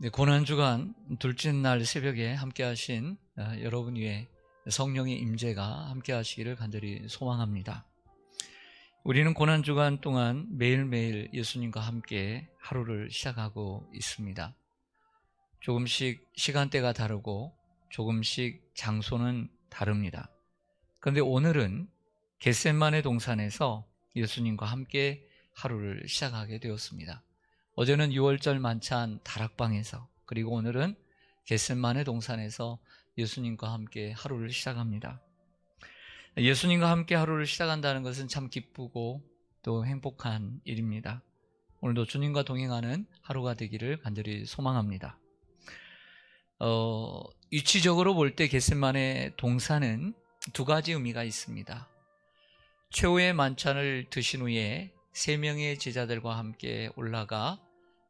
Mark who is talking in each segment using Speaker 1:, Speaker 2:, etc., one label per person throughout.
Speaker 1: 네, 고난주간 둘째 날 새벽에 함께 하신 여러분 위에 성령의 임재가 함께 하시기를 간절히 소망합니다. 우리는 고난주간 동안 매일매일 예수님과 함께 하루를 시작하고 있습니다. 조금씩 시간대가 다르고 조금씩 장소는 다릅니다. 그런데 오늘은 겟세마네 동산에서 예수님과 함께 하루를 시작하게 되었습니다. 어제는 6월절 만찬 다락방에서, 그리고 오늘은 겟세마네 동산에서 예수님과 함께 하루를 시작합니다. 예수님과 함께 하루를 시작한다는 것은 참 기쁘고 또 행복한 일입니다. 오늘도 주님과 동행하는 하루가 되기를 간절히 소망합니다. 위치적으로 볼 때 겟세마네 동산은 두 가지 의미가 있습니다. 최후의 만찬을 드신 후에 3명의 제자들과 함께 올라가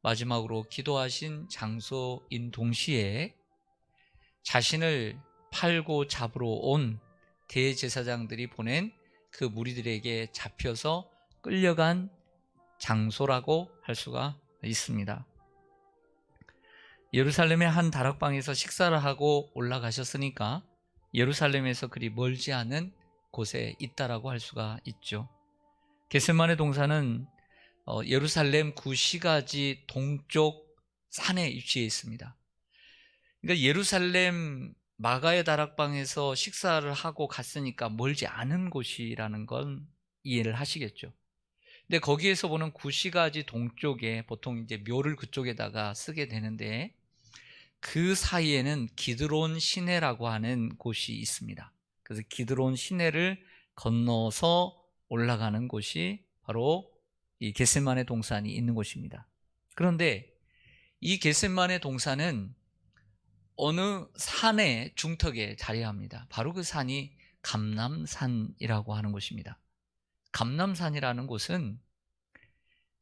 Speaker 1: 마지막으로 기도하신 장소인 동시에 자신을 팔고 잡으러 온 대제사장들이 보낸 그 무리들에게 잡혀서 끌려간 장소라고 할 수가 있습니다. 예루살렘의 한 다락방에서 식사를 하고 올라가셨으니까 예루살렘에서 그리 멀지 않은 곳에 있다라고 할 수가 있죠. 겟세마네 동산은 예루살렘 구시가지 동쪽 산에 위치해 있습니다. 그러니까 예루살렘 마가의 다락방에서 식사를 하고 갔으니까 멀지 않은 곳이라는 건 이해를 하시겠죠. 근데 거기에서 보는 구시가지 동쪽에 보통 이제 묘를 그쪽에다가 쓰게 되는데, 그 사이에는 기드론 시내라고 하는 곳이 있습니다. 그래서 기드론 시내를 건너서 올라가는 곳이 바로 이 겟세마네 동산이 있는 곳입니다. 그런데 이 겟세마네 동산은 어느 산의 중턱에 자리합니다. 바로 그 산이 감람산이라고 하는 곳입니다. 감람산이라는 곳은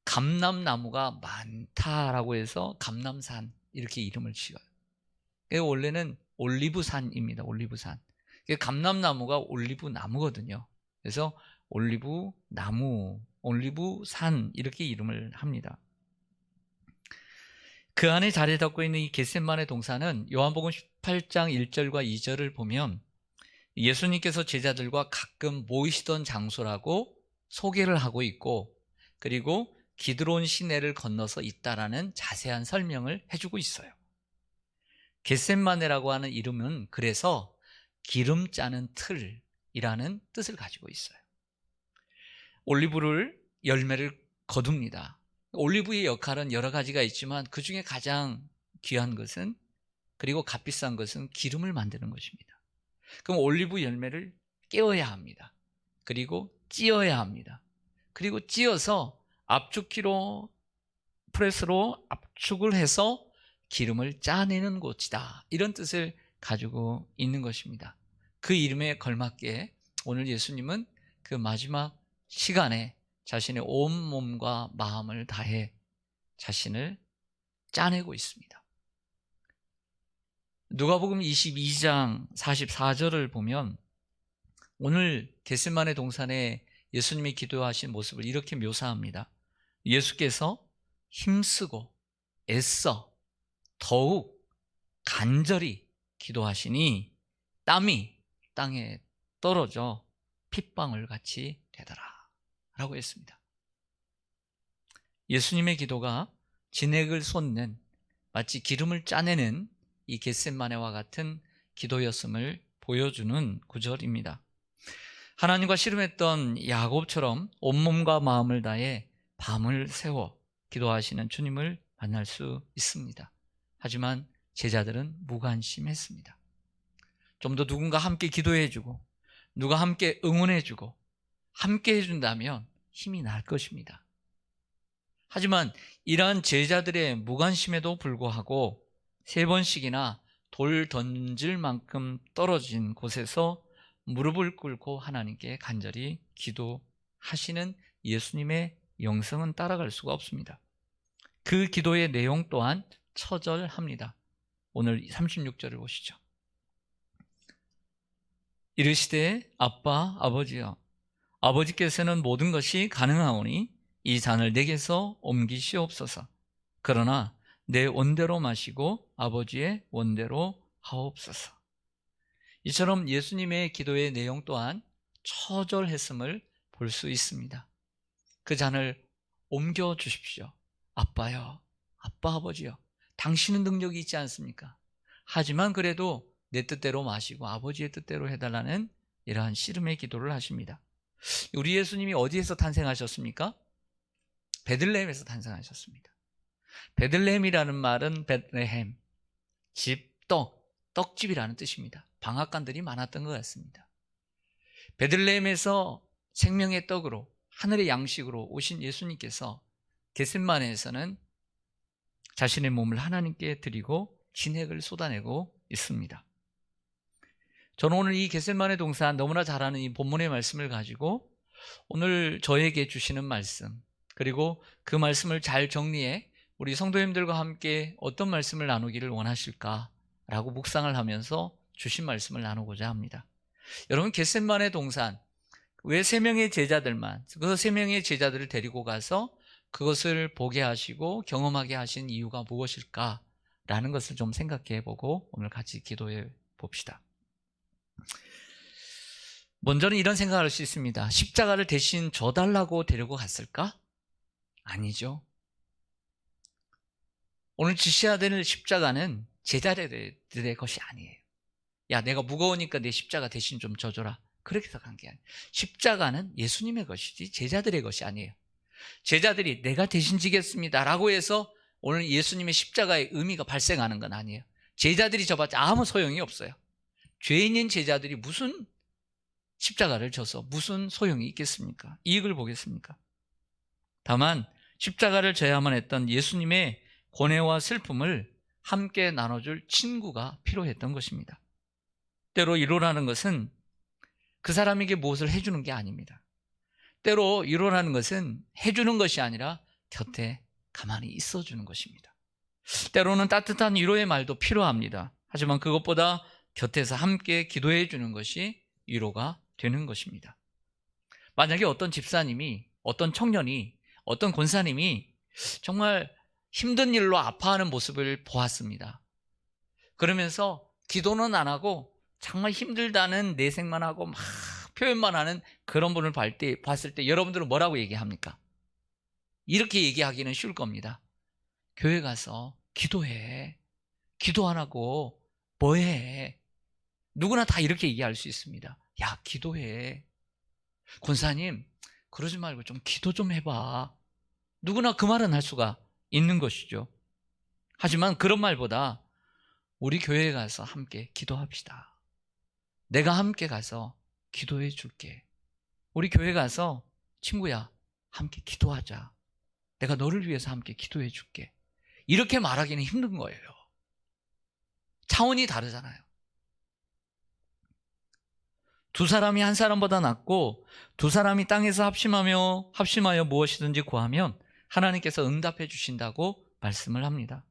Speaker 1: 감람나무가 많다라고 해서 감람산 이렇게 이름을 지어요. 원래는 올리브산입니다. 올리브산. 감람나무가 올리브나무거든요. 그래서 올리브나무, 올리브산 이렇게 이름을 합니다. 그 안에 자리 잡고 있는 이 겟세마네 동산은 요한복음 18장 1절과 2절을 보면 예수님께서 제자들과 가끔 모이시던 장소라고 소개를 하고 있고, 그리고 기드론 시내를 건너서 있다라는 자세한 설명을 해주고 있어요. 겟세마네라고 하는 이름은 그래서 기름 짜는 틀이라는 뜻을 가지고 있어요. 올리브를 열매를 거둡니다. 올리브의 역할은 여러 가지가 있지만 그 중에 가장 귀한 것은, 그리고 값비싼 것은 기름을 만드는 것입니다. 그럼 올리브 열매를 깨어야 합니다. 그리고 찧어야 합니다. 그리고 찧어서 압축기로, 프레스로 압축을 해서 기름을 짜내는 곳이다, 이런 뜻을 가지고 있는 것입니다. 그 이름에 걸맞게 오늘 예수님은 그 마지막 시간에 자신의 온 몸과 마음을 다해 자신을 짜내고 있습니다. 누가복음 22장 44절을 보면 오늘 겟세마네 동산에 예수님이 기도하신 모습을 이렇게 묘사합니다. 예수께서 힘쓰고 애써 더욱 간절히 기도하시니 땀이 땅에 떨어져 핏방울 같이 되더라 라고 했습니다. 예수님의 기도가 진액을 쏟는, 마치 기름을 짜내는 이 겟세마네와 같은 기도였음을 보여주는 구절입니다. 하나님과 씨름했던 야곱처럼 온몸과 마음을 다해 밤을 새워 기도하시는 주님을 만날 수 있습니다. 하지만 제자들은 무관심했습니다. 좀 더 누군가 함께 기도해주고 누가 함께 응원해주고 함께 해준다면 힘이 날 것입니다. 하지만 이러한 제자들의 무관심에도 불구하고 3번씩이나 돌 던질 만큼 떨어진 곳에서 무릎을 꿇고 하나님께 간절히 기도하시는 예수님의 영성은 따라갈 수가 없습니다. 그 기도의 내용 또한 처절합니다. 오늘 36절을 보시죠. 이르시되 아빠 아버지여, 아버지께서는 모든 것이 가능하오니 이 잔을 내게서 옮기시옵소서. 그러나 내 원대로 마시고 아버지의 원대로 하옵소서. 이처럼 예수님의 기도의 내용 또한 처절했음을 볼 수 있습니다. 그 잔을 옮겨 주십시오. 아빠요, 아빠 아버지요, 당신은 능력이 있지 않습니까? 하지만 그래도 내 뜻대로 마시고 아버지의 뜻대로 해달라는 이러한 씨름의 기도를 하십니다. 우리 예수님이 어디에서 탄생하셨습니까? 베들레헴에서 탄생하셨습니다. 베들레헴이라는 말은 베들레헴, 집, 떡집이라는 뜻입니다. 방앗간들이 많았던 것 같습니다. 베들레헴에서 생명의 떡으로 하늘의 양식으로 오신 예수님께서 겟세마네에서는 자신의 몸을 하나님께 드리고 진액을 쏟아내고 있습니다. 저는 오늘 이 겟세마네 동산 너무나 잘 아는 이 본문의 말씀을 가지고 오늘 저에게 주시는 말씀, 그리고 그 말씀을 잘 정리해 우리 성도님들과 함께 어떤 말씀을 나누기를 원하실까라고 묵상을 하면서 주신 말씀을 나누고자 합니다. 여러분, 겟세마네 동산, 왜 3명의 제자들만, 그 3명의 제자들을 데리고 가서 그것을 보게 하시고 경험하게 하신 이유가 무엇일까라는 것을 좀 생각해 보고 오늘 같이 기도해 봅시다. 먼저는 이런 생각을 할 수 있습니다. 십자가를 대신 져달라고 데리고 갔을까? 아니죠. 오늘 지셔야 되는 십자가는 제자들의 것이 아니에요. 야, 내가 무거우니까 내 십자가 대신 좀 져줘라, 그렇게 생각한 게 아니에요. 십자가는 예수님의 것이지 제자들의 것이 아니에요. 제자들이 내가 대신 지겠습니다 라고 해서 오늘 예수님의 십자가의 의미가 발생하는 건 아니에요. 제자들이 져봤자 아무 소용이 없어요. 죄인인 제자들이 무슨 십자가를 져서 무슨 소용이 있겠습니까? 이익을 보겠습니까? 다만 십자가를 져야만 했던 예수님의 고뇌와 슬픔을 함께 나눠줄 친구가 필요했던 것입니다. 때로 위로라는 것은 그 사람에게 무엇을 해주는 게 아닙니다. 때로 위로라는 것은 해주는 것이 아니라 곁에 가만히 있어주는 것입니다. 때로는 따뜻한 위로의 말도 필요합니다. 하지만 그것보다 곁에서 함께 기도해 주는 것이 위로가 되는 것입니다. 만약에 어떤 집사님이, 어떤 청년이, 어떤 권사님이 정말 힘든 일로 아파하는 모습을 보았습니다. 그러면서 기도는 안 하고 정말 힘들다는 내색만 하고 막 표현만 하는 그런 분을 봤을 때 여러분들은 뭐라고 얘기합니까? 이렇게 얘기하기는 쉬울 겁니다. 교회 가서 기도해. 기도 안 하고 뭐해? 누구나 다 이렇게 얘기할 수 있습니다. 야, 기도해. 권사님, 그러지 말고 좀 기도 좀 해봐. 누구나 그 말은 할 수가 있는 것이죠. 하지만 그런 말보다 우리 교회에 가서 함께 기도합시다. 내가 함께 가서 기도해 줄게. 우리 교회 가서 친구야, 함께 기도하자. 내가 너를 위해서 함께 기도해 줄게. 이렇게 말하기는 힘든 거예요. 차원이 다르잖아요. 두 사람이 한 사람보다 낫고 두 사람이 땅에서 합심하여 무엇이든지 구하면 하나님께서 응답해 주신다고 말씀을 합니다.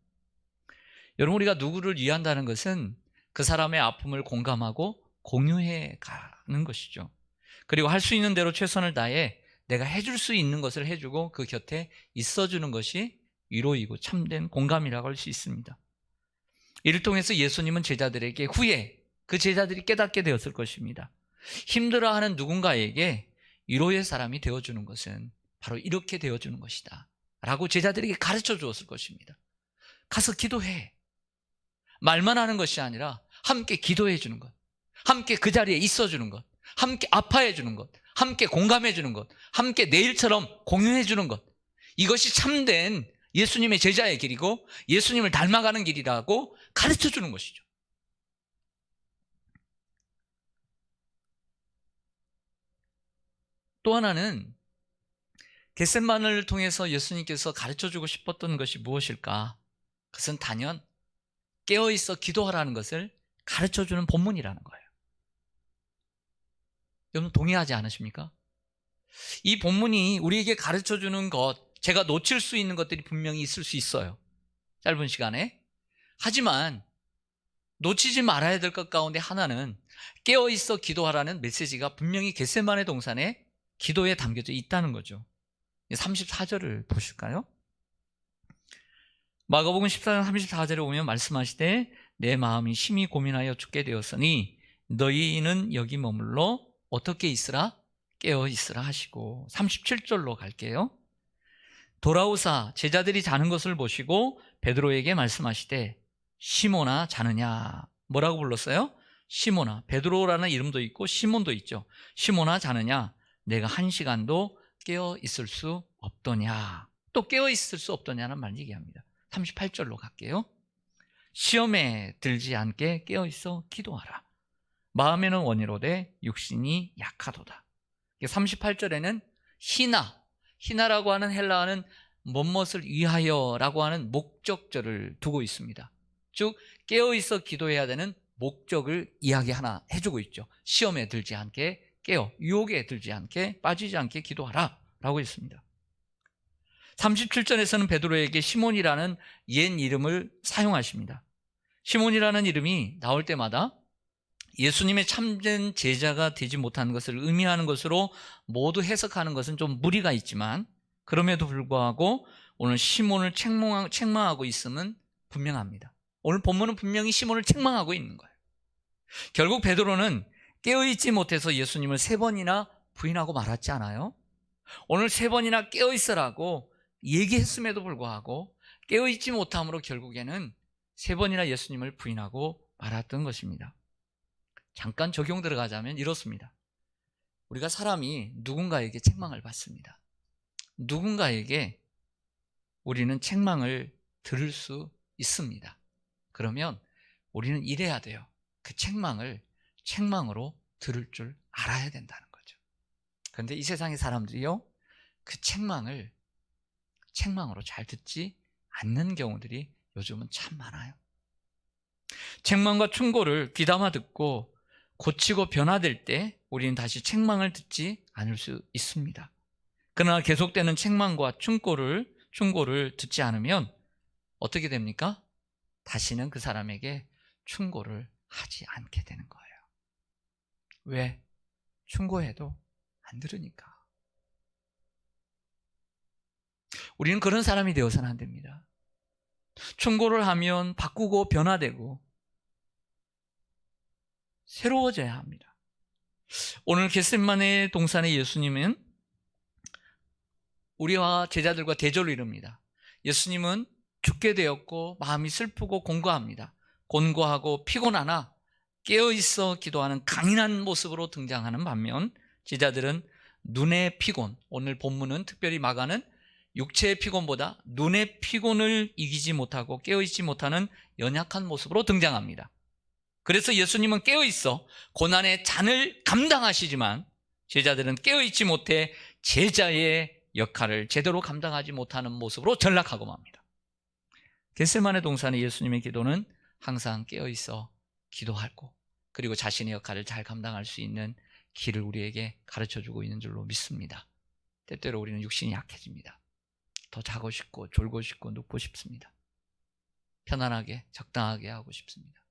Speaker 1: 여러분, 우리가 누구를 위한다는 것은 그 사람의 아픔을 공감하고 공유해 가는 것이죠. 그리고 할 수 있는 대로 최선을 다해 내가 해줄 수 있는 것을 해주고 그 곁에 있어주는 것이 위로이고 참된 공감이라고 할 수 있습니다. 이를 통해서 예수님은 제자들에게 후에 그 제자들이 깨닫게 되었을 것입니다. 힘들어하는 누군가에게 위로의 사람이 되어주는 것은 바로 이렇게 되어주는 것이다 라고 제자들에게 가르쳐 주었을 것입니다. 가서 기도해. 말만 하는 것이 아니라 함께 기도해 주는 것, 함께 그 자리에 있어 주는 것, 함께 아파해 주는 것, 함께 공감해 주는 것, 함께 내일처럼 공유해 주는 것, 이것이 참된 예수님의 제자의 길이고 예수님을 닮아가는 길이라고 가르쳐 주는 것이죠. 또 하나는 겟세마네를 통해서 예수님께서 가르쳐주고 싶었던 것이 무엇일까? 그것은 단연 깨어있어 기도하라는 것을 가르쳐주는 본문이라는 거예요. 여러분 동의하지 않으십니까? 이 본문이 우리에게 가르쳐주는 것, 제가 놓칠 수 있는 것들이 분명히 있을 수 있어요. 짧은 시간에. 하지만 놓치지 말아야 될 것 가운데 하나는 깨어있어 기도하라는 메시지가 분명히 겟세마네 동산에 기도에 담겨져 있다는 거죠. 34절을 보실까요? 마가복음 14장 34절에 오면 말씀하시되 내 마음이 심히 고민하여 죽게 되었으니 너희는 여기 머물러 어떻게 있으라? 깨어 있으라 하시고, 37절로 갈게요. 돌아오사 제자들이 자는 것을 보시고 베드로에게 말씀하시되 시몬아 자느냐. 뭐라고 불렀어요? 시몬아. 베드로라는 이름도 있고 시몬도 있죠. 시몬아 자느냐. 내가 1시간도 깨어 있을 수 없더냐. 또 깨어 있을 수 없더냐는 말 얘기합니다. 38절로 갈게요. 시험에 들지 않게 깨어 있어 기도하라. 마음에는 원이로되 육신이 약하도다. 38절에는 희나라고 하는 헬라어는 무엇을 위하여라고 하는 목적절을 두고 있습니다. 즉 깨어 있어 기도해야 되는 목적을 이야기 하나 해주고 있죠. 시험에 들지 않게 깨어, 유혹에 들지 않게, 빠지지 않게 기도하라 라고 했습니다. 37절에서는 베드로에게 시몬이라는 옛 이름을 사용하십니다. 시몬이라는 이름이 나올 때마다 예수님의 참된 제자가 되지 못한 것을 의미하는 것으로 모두 해석하는 것은 좀 무리가 있지만, 그럼에도 불구하고 오늘 시몬을 책망하고 있음은 분명합니다. 오늘 본문은 분명히 시몬을 책망하고 있는 거예요. 결국 베드로는 깨어있지 못해서 예수님을 3번이나 부인하고 말았지 않아요? 오늘 3번이나 깨어있으라고 얘기했음에도 불구하고 깨어있지 못함으로 결국에는 3번이나 예수님을 부인하고 말았던 것입니다. 잠깐 적용 들어가자면 이렇습니다. 우리가 사람이 누군가에게 책망을 받습니다. 누군가에게 우리는 책망을 들을 수 있습니다. 그러면 우리는 이래야 돼요. 그 책망을 책망으로 들을 줄 알아야 된다는 거죠. 그런데 이 세상의 사람들이요, 그 책망을 책망으로 잘 듣지 않는 경우들이 요즘은 참 많아요. 책망과 충고를 귀담아 듣고 고치고 변화될 때 우리는 다시 책망을 듣지 않을 수 있습니다. 그러나 계속되는 책망과 충고를 듣지 않으면 어떻게 됩니까? 다시는 그 사람에게 충고를 하지 않게 되는 거예요. 왜? 충고해도 안 들으니까. 우리는 그런 사람이 되어서는 안 됩니다. 충고를 하면 바꾸고 변화되고 새로워져야 합니다. 오늘 겟세마네 동산의 예수님은 우리와 제자들과 대조를 이룹니다. 예수님은 죽게 되었고 마음이 슬프고 곤고하고 피곤하나 깨어있어 기도하는 강인한 모습으로 등장하는 반면, 제자들은 눈의 피곤, 오늘 본문은 특별히 마가는 육체의 피곤보다 눈의 피곤을 이기지 못하고 깨어있지 못하는 연약한 모습으로 등장합니다. 그래서 예수님은 깨어있어 고난의 잔을 감당하시지만 제자들은 깨어있지 못해 제자의 역할을 제대로 감당하지 못하는 모습으로 전락하고 맙니다. 겟세마네 동산의 예수님의 기도는 항상 깨어있어 기도하고, 그리고 자신의 역할을 잘 감당할 수 있는 길을 우리에게 가르쳐주고 있는 줄로 믿습니다. 때때로 우리는 육신이 약해집니다. 더 자고 싶고 졸고 싶고 눕고 싶습니다. 편안하게 적당하게 하고 싶습니다.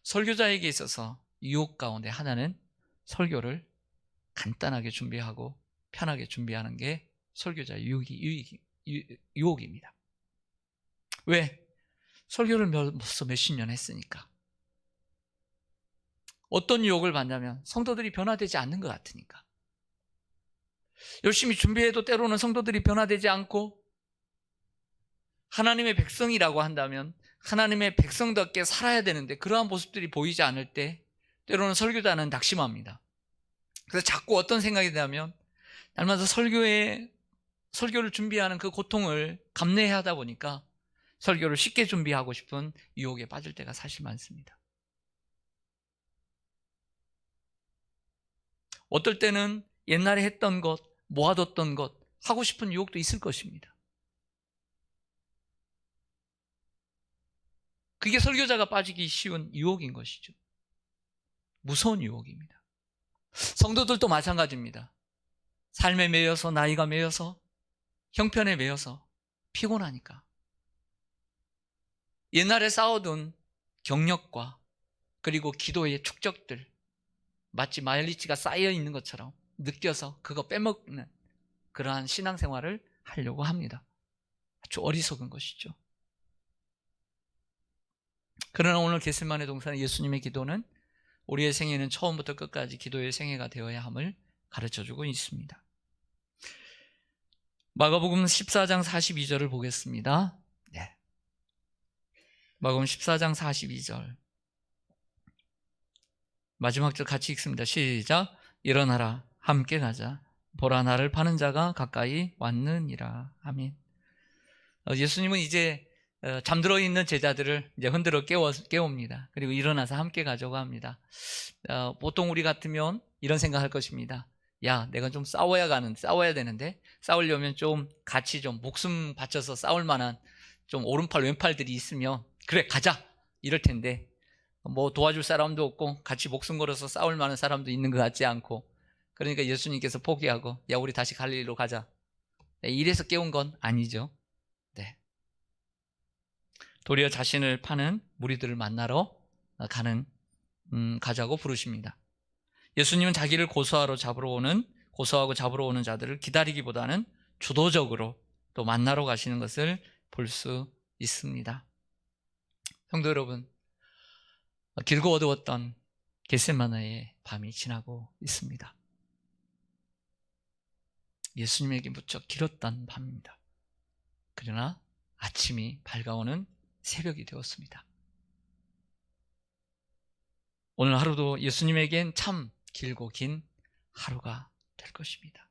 Speaker 1: 설교자에게 있어서 유혹 가운데 하나는 설교를 간단하게 준비하고 편하게 준비하는 게 설교자의 유혹입니다. 왜? 설교를 벌써 몇십 년 했으니까. 어떤 유혹을 받냐면 성도들이 변화되지 않는 것 같으니까. 열심히 준비해도 때로는 성도들이 변화되지 않고, 하나님의 백성이라고 한다면 하나님의 백성답게 살아야 되는데 그러한 모습들이 보이지 않을 때 때로는 설교자는 낙심합니다. 그래서 자꾸 어떤 생각이 드냐면, 날마다 설교를 준비하는 그 고통을 감내해야 하다 보니까 설교를 쉽게 준비하고 싶은 유혹에 빠질 때가 사실 많습니다. 어떨 때는 옛날에 했던 것, 모아뒀던 것, 하고 싶은 유혹도 있을 것입니다. 그게 설교자가 빠지기 쉬운 유혹인 것이죠. 무서운 유혹입니다. 성도들도 마찬가지입니다. 삶에 매여서, 나이가 매여서, 형편에 매여서 피곤하니까 옛날에 쌓아둔 경력과 그리고 기도의 축적들, 마치 마일리지가 쌓여 있는 것처럼 느껴서 그거 빼먹는 그러한 신앙생활을 하려고 합니다. 아주 어리석은 것이죠. 그러나 오늘 겟세마네 동산의 예수님의 기도는 우리의 생애는 처음부터 끝까지 기도의 생애가 되어야 함을 가르쳐주고 있습니다. 마가복음 14장 42절을 보겠습니다. 네. 마가복음 14장 42절 마지막 절 같이 읽습니다. 시작. 일어나라 함께 가자 보라 나를 파는 자가 가까이 왔느니라. 아멘. 예수님은 이제 잠들어 있는 제자들을 이제 흔들어 깨웁니다. 그리고 일어나서 함께 가자고 합니다. 보통 우리 같으면 이런 생각할 것입니다. 야, 내가 좀 싸워야 되는데 싸우려면 좀 같이 좀 목숨 바쳐서 싸울 만한 좀 오른팔 왼팔들이 있으면 그래 가자 이럴 텐데 뭐 도와줄 사람도 없고 같이 목숨 걸어서 싸울 만한 사람도 있는 것 같지 않고 그러니까 예수님께서 포기하고 야 우리 다시 갈릴리로 가자. 이래서 깨운 건 아니죠. 네. 도리어 자신을 파는 무리들을 만나러 가자고 부르십니다. 예수님은 자기를 고소하고 잡으러 오는 자들을 기다리기보다는 주도적으로 또 만나러 가시는 것을 볼 수 있습니다. 성도 여러분, 길고 어두웠던 겟세마네의 밤이 지나고 있습니다. 예수님에게 무척 길었던 밤입니다. 그러나 아침이 밝아오는 새벽이 되었습니다. 오늘 하루도 예수님에겐 참 길고 긴 하루가 될 것입니다.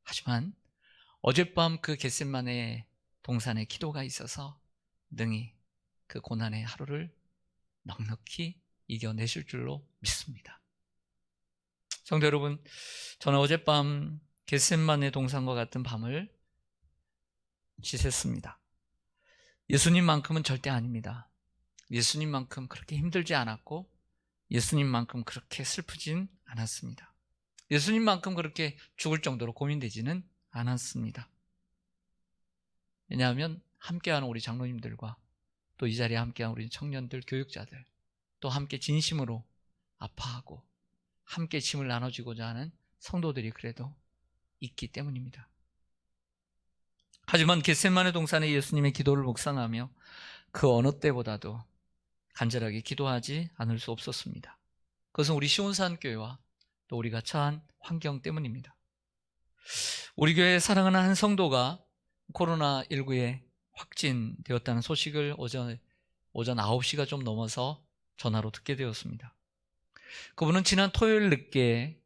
Speaker 1: 하지만 어젯밤 그 겟세마네 동산에 기도가 있어서 능히 그 고난의 하루를 넉넉히 이겨내실 줄로 믿습니다. 성도 여러분, 저는 어젯밤 겟세마네 동산과 같은 밤을 지샜습니다. 예수님만큼은 절대 아닙니다. 예수님만큼 그렇게 힘들지 않았고 예수님만큼 그렇게 슬프진 않았습니다. 예수님만큼 그렇게 죽을 정도로 고민되지는 않았습니다. 왜냐하면 함께하는 우리 장로님들과 또 이 자리에 함께하는 우리 청년들, 교육자들 또 함께 진심으로 아파하고 함께 짐을 나눠주고자 하는 성도들이 그래도 있기 때문입니다. 하지만 겟세마네 동산에 예수님의 기도를 묵상하며 그 어느 때보다도 간절하게 기도하지 않을 수 없었습니다. 그것은 우리 시온산교회와 또 우리가 처한 환경 때문입니다. 우리 교회의 사랑하는 한 성도가 코로나19에 확진되었다는 소식을 오전 9시가 좀 넘어서 전화로 듣게 되었습니다. 그분은 지난 토요일 늦게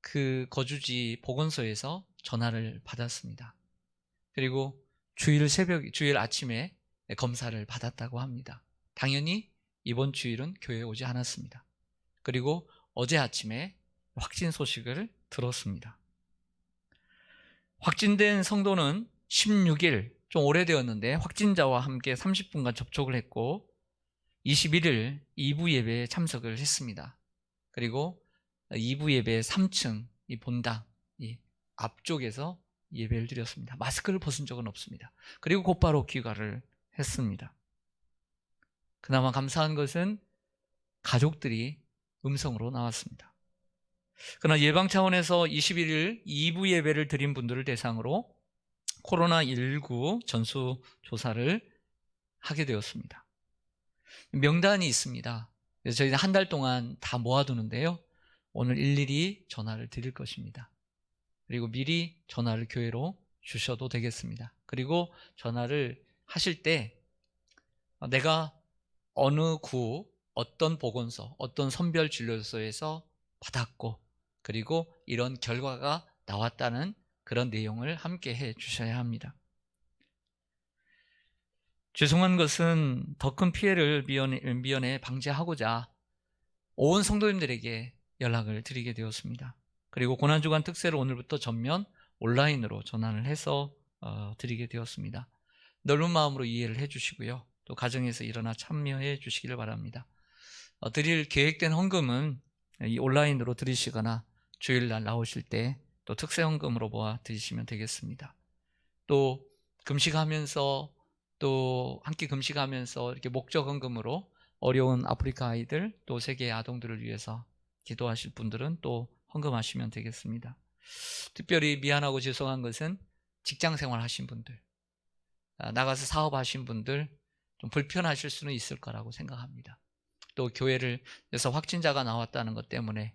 Speaker 1: 그 거주지 보건소에서 전화를 받았습니다. 그리고 주일 아침에 검사를 받았다고 합니다. 당연히 이번 주일은 교회에 오지 않았습니다. 그리고 어제 아침에 확진 소식을 들었습니다. 확진된 성도는 16일, 좀 오래되었는데 확진자와 함께 30분간 접촉을 했고 21일 2부 예배에 참석을 했습니다. 그리고 2부 예배 3층 이 본당 이 앞쪽에서 예배를 드렸습니다. 마스크를 벗은 적은 없습니다. 그리고 곧바로 귀가를 했습니다. 그나마 감사한 것은 가족들이 음성으로 나왔습니다. 그러나 예방 차원에서 21일 2부 예배를 드린 분들을 대상으로 코로나19 전수조사를 하게 되었습니다. 명단이 있습니다. 그래서 저희는 한 달 동안 다 모아두는데요. 오늘 일일이 전화를 드릴 것입니다. 그리고 미리 전화를 교회로 주셔도 되겠습니다. 그리고 전화를 하실 때 내가 어느 구, 어떤 보건소, 어떤 선별진료소에서 받았고 그리고 이런 결과가 나왔다는 그런 내용을 함께 해 주셔야 합니다. 죄송한 것은 더 큰 피해를 미연에 방지하고자 온 성도님들에게 연락을 드리게 되었습니다. 그리고 고난주간 특세를 오늘부터 전면 온라인으로 전환을 해서 드리게 되었습니다. 넓은 마음으로 이해를 해주시고요. 또 가정에서 일어나 참여해 주시기를 바랍니다. 드릴 계획된 헌금은 이 온라인으로 드리시거나 주일날 나오실 때 또 특세 헌금으로 모아 드리시면 되겠습니다. 또 금식하면서 또 함께 금식하면서 이렇게 목적 헌금으로 어려운 아프리카 아이들 또 세계 아동들을 위해서 기도하실 분들은 또 헌금하시면 되겠습니다. 특별히 미안하고 죄송한 것은 직장 생활 하신 분들, 나가서 사업하신 분들, 좀 불편하실 수는 있을 거라고 생각합니다. 또 교회에서 확진자가 나왔다는 것 때문에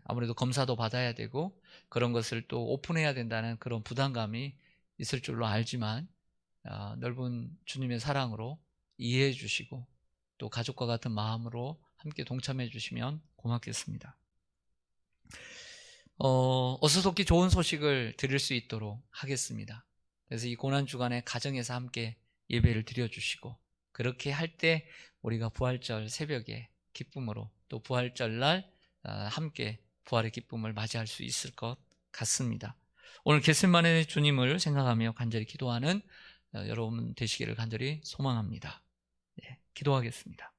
Speaker 1: 아무래도 검사도 받아야 되고 그런 것을 또 오픈해야 된다는 그런 부담감이 있을 줄로 알지만 넓은 주님의 사랑으로 이해해 주시고 또 가족과 같은 마음으로 함께 동참해 주시면 고맙겠습니다. 어수선히 좋은 소식을 드릴 수 있도록 하겠습니다. 그래서 이 고난주간에 가정에서 함께 예배를 드려주시고 그렇게 할 때 우리가 부활절 새벽에 기쁨으로 또 부활절 날 함께 부활의 기쁨을 맞이할 수 있을 것 같습니다. 오늘 겟세마네 주님을 생각하며 간절히 기도하는 여러분 되시기를 간절히 소망합니다. 기도하겠습니다.